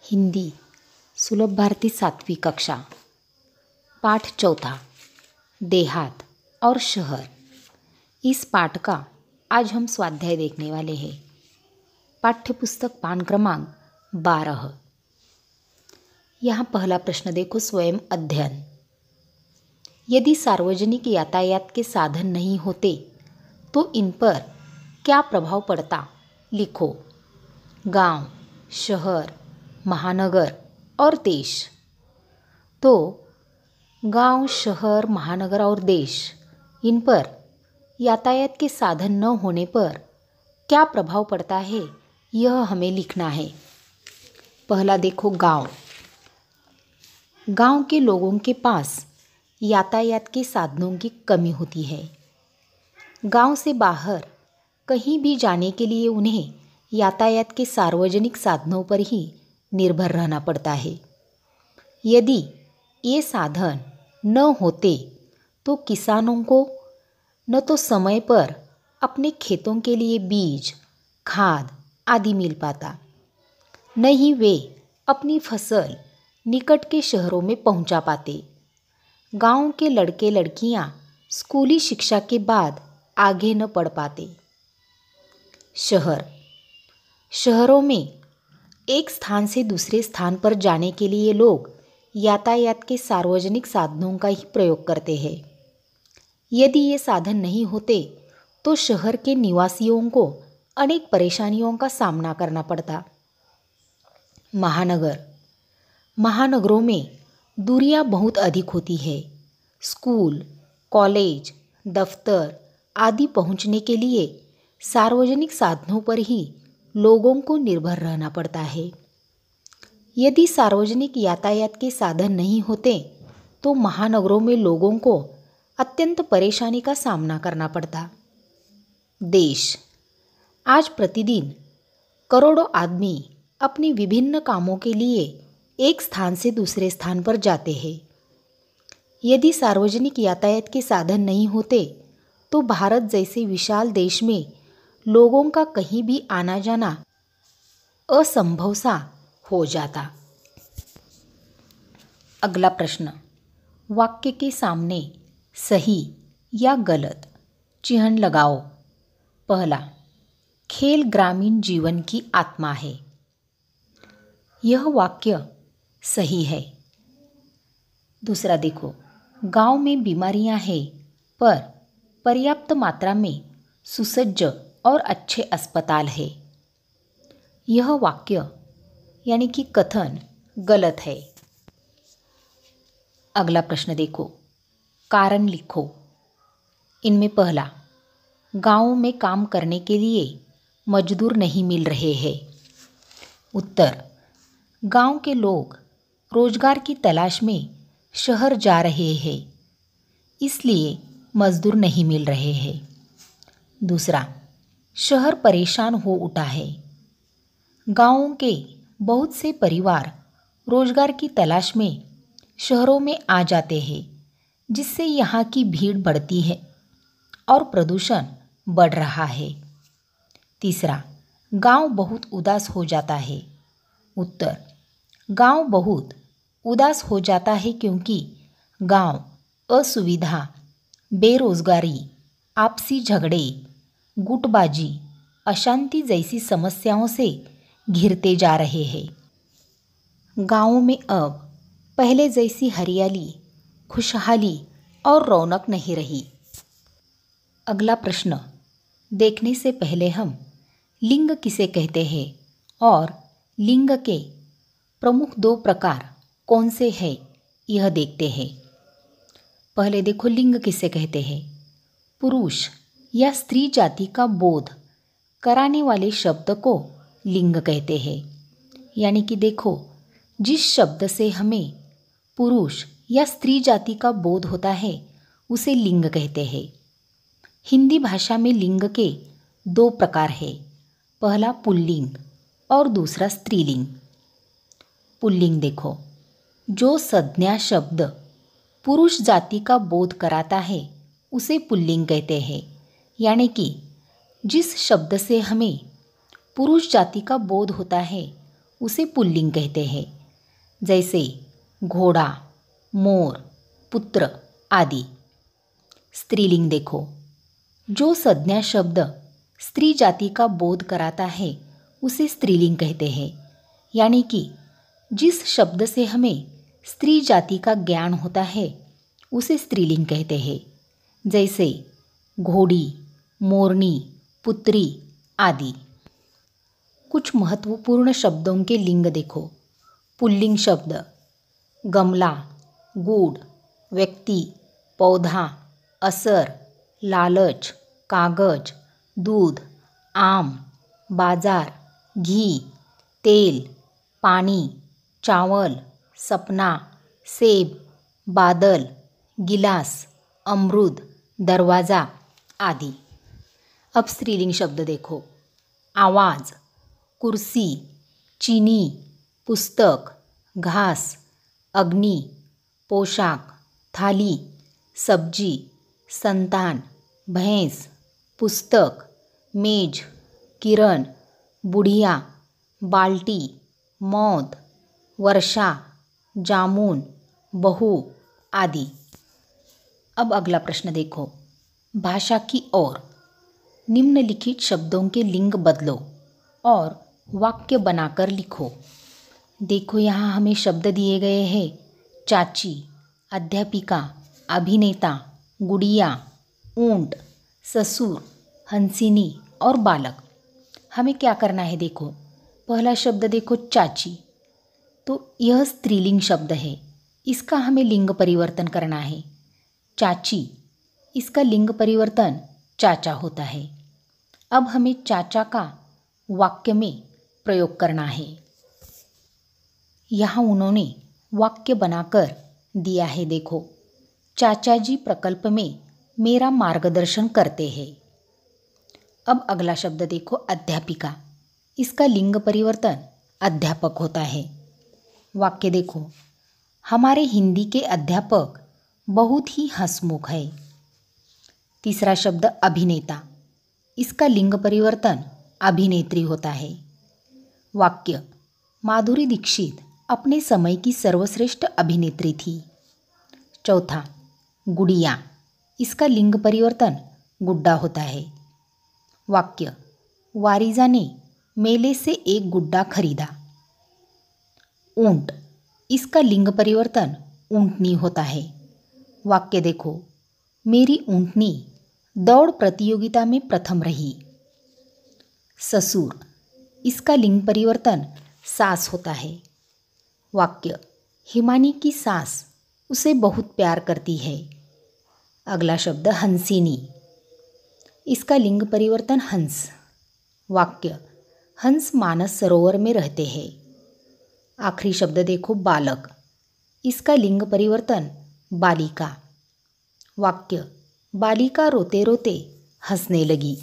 हिंदी सुलभ भारती 7वीं कक्षा, पाठ चौथा, देहात और शहर। इस पाठ का आज हम स्वाध्याय देखने वाले हैं। पाठ्यपुस्तक पान क्रमांक 12। यहाँ पहला प्रश्न देखो, स्वयं अध्ययन। यदि सार्वजनिक यातायात के साधन नहीं होते तो इन पर क्या प्रभाव पड़ता? लिखो। गांव, शहर, महानगर और देश। तो गांव, शहर, महानगर और देश, इन पर यातायात के साधन न होने पर क्या प्रभाव पड़ता है, यह हमें लिखना है। पहला देखो, गांव। गांव के लोगों के पास यातायात के साधनों की कमी होती है। गांव से बाहर कहीं भी जाने के लिए उन्हें यातायात के सार्वजनिक साधनों पर ही निर्भर रहना पड़ता है। यदि ये साधन न होते तो किसानों को न तो समय पर अपने खेतों के लिए बीज, खाद आदि मिल पाता, न ही वे अपनी फसल निकट के शहरों में पहुंचा पाते। गांव के लड़के लड़कियां स्कूली शिक्षा के बाद आगे न बढ़ पाते। शहर। शहरों में एक स्थान से दूसरे स्थान पर जाने के लिए लोग यातायात के सार्वजनिक साधनों का ही प्रयोग करते हैं। यदि ये साधन नहीं होते तो शहर के निवासियों को अनेक परेशानियों का सामना करना पड़ता। महानगर। महानगरों में दूरियां बहुत अधिक होती है। स्कूल, कॉलेज, दफ्तर आदि पहुंचने के लिए सार्वजनिक साधनों पर ही लोगों को निर्भर रहना पड़ता है। यदि सार्वजनिक यातायात के साधन नहीं होते तो महानगरों में लोगों को अत्यंत परेशानी का सामना करना पड़ता। देश। आज प्रतिदिन करोड़ों आदमी अपने विभिन्न कामों के लिए एक स्थान से दूसरे स्थान पर जाते हैं। यदि सार्वजनिक यातायात के साधन नहीं होते तो भारत जैसे विशाल देश में लोगों का कहीं भी आना जाना असंभव सा हो जाता। अगला प्रश्न, वाक्य के सामने सही या गलत चिन्ह लगाओ। पहला, खेल ग्रामीण जीवन की आत्मा है। यह वाक्य सही है। दूसरा देखो, गांव में बीमारियां हैं पर पर्याप्त मात्रा में सुसज्ज और अच्छे अस्पताल है। यह वाक्य यानी कि कथन गलत है। अगला प्रश्न देखो, कारण लिखो। इनमें पहला, गांव में काम करने के लिए मजदूर नहीं मिल रहे हैं। उत्तर, गांव के लोग रोजगार की तलाश में शहर जा रहे हैं, इसलिए मजदूर नहीं मिल रहे हैं। दूसरा, शहर परेशान हो उठा है। गांवों के बहुत से परिवार रोजगार की तलाश में शहरों में आ जाते हैं, जिससे यहाँ की भीड़ बढ़ती है और प्रदूषण बढ़ रहा है। तीसरा, गांव बहुत उदास हो जाता है। उत्तर, गांव बहुत उदास हो जाता है क्योंकि गांव असुविधा, बेरोजगारी, आपसी झगड़े, गुटबाजी, अशांति जैसी समस्याओं से घिरते जा रहे हैं। गांवों में अब पहले जैसी हरियाली, खुशहाली और रौनक नहीं रही। अगला प्रश्न, देखने से पहले हम लिंग किसे कहते हैं और लिंग के प्रमुख 2 प्रकार कौन से हैं, यह देखते हैं। पहले देखो, लिंग किसे कहते हैं। पुरुष या स्त्री जाति का बोध कराने वाले शब्द को लिंग कहते हैं। यानी कि देखो, जिस शब्द से हमें पुरुष या स्त्री जाति का बोध होता है उसे लिंग कहते हैं। हिंदी भाषा में लिंग के 2 प्रकार हैं। पहला पुल्लिंग और दूसरा स्त्रीलिंग। पुल्लिंग देखो, जो संज्ञा शब्द पुरुष जाति का बोध कराता है उसे पुल्लिंग कहते हैं। यानी कि जिस शब्द से हमें पुरुष जाति का बोध होता है उसे पुल्लिंग कहते हैं, जैसे घोड़ा, मोर, पुत्र आदि। स्त्रीलिंग देखो, जो संज्ञा शब्द स्त्री जाति का बोध कराता है उसे स्त्रीलिंग कहते हैं, यानी कि जिस शब्द से हमें स्त्री जाति का ज्ञान होता है उसे स्त्रीलिंग कहते हैं, जैसे घोड़ी, मोरनी, पुत्री आदि। कुछ महत्वपूर्ण शब्दों के लिंग देखो। पुल्लिंग शब्द गमला, गुड़, व्यक्ति, पौधा, असर, लालच, कागज, दूध, आम, बाजार, घी, तेल, पानी, चावल, सपना, सेब, बादल, गिलास, अमरूद, दरवाज़ा आदि। अब स्त्रीलिंग शब्द देखो। आवाज़, कुर्सी, चीनी, पुस्तक, घास, अग्नि, पोशाक, थाली, सब्जी, संतान, भैंस, पुस्तक, मेज, किरण, बुढ़िया, बाल्टी, मौत, वर्षा, जामुन, बहू आदि। अब अगला प्रश्न देखो। भाषा की ओर। निम्नलिखित शब्दों के लिंग बदलो और वाक्य बनाकर लिखो। देखो, यहाँ हमें शब्द दिए गए हैं चाची, अध्यापिका, अभिनेता, गुड़िया, ऊंट, ससुर, हंसिनी और बालक। हमें क्या करना है देखो। पहला शब्द देखो चाची, तो यह स्त्रीलिंग शब्द है, इसका हमें लिंग परिवर्तन करना है। चाची, इसका लिंग परिवर्तन चाचा होता है। अब हमें चाचा का वाक्य में प्रयोग करना है। यहाँ उन्होंने वाक्य बनाकर दिया है देखो। चाचा जी प्रकल्प में मेरा मार्गदर्शन करते हैं। अब अगला शब्द देखो अध्यापिका, इसका लिंग परिवर्तन अध्यापक होता है। वाक्य देखो, हमारे हिंदी के अध्यापक बहुत ही हंसमुख है। तीसरा शब्द अभिनेता, इसका लिंग परिवर्तन अभिनेत्री होता है। वाक्य, माधुरी दीक्षित अपने समय की सर्वश्रेष्ठ अभिनेत्री थी। चौथा, गुड़िया, इसका लिंग परिवर्तन गुड्डा होता है। वाक्य, वारिजा ने मेले से एक गुड्डा खरीदा। ऊंट, इसका लिंग परिवर्तन ऊंटनी होता है। वाक्य देखो, मेरी ऊंटनी दौड़ प्रतियोगिता में प्रथम रही। ससुर, इसका लिंग परिवर्तन सास होता है। वाक्य, हिमानी की सास उसे बहुत प्यार करती है। अगला शब्द हंसिनी, इसका लिंग परिवर्तन हंस। वाक्य, हंस मानस सरोवर में रहते हैं। आखिरी शब्द देखो बालक, इसका लिंग परिवर्तन बालिका। वाक्य, बालिका रोते रोते हंसने लगी।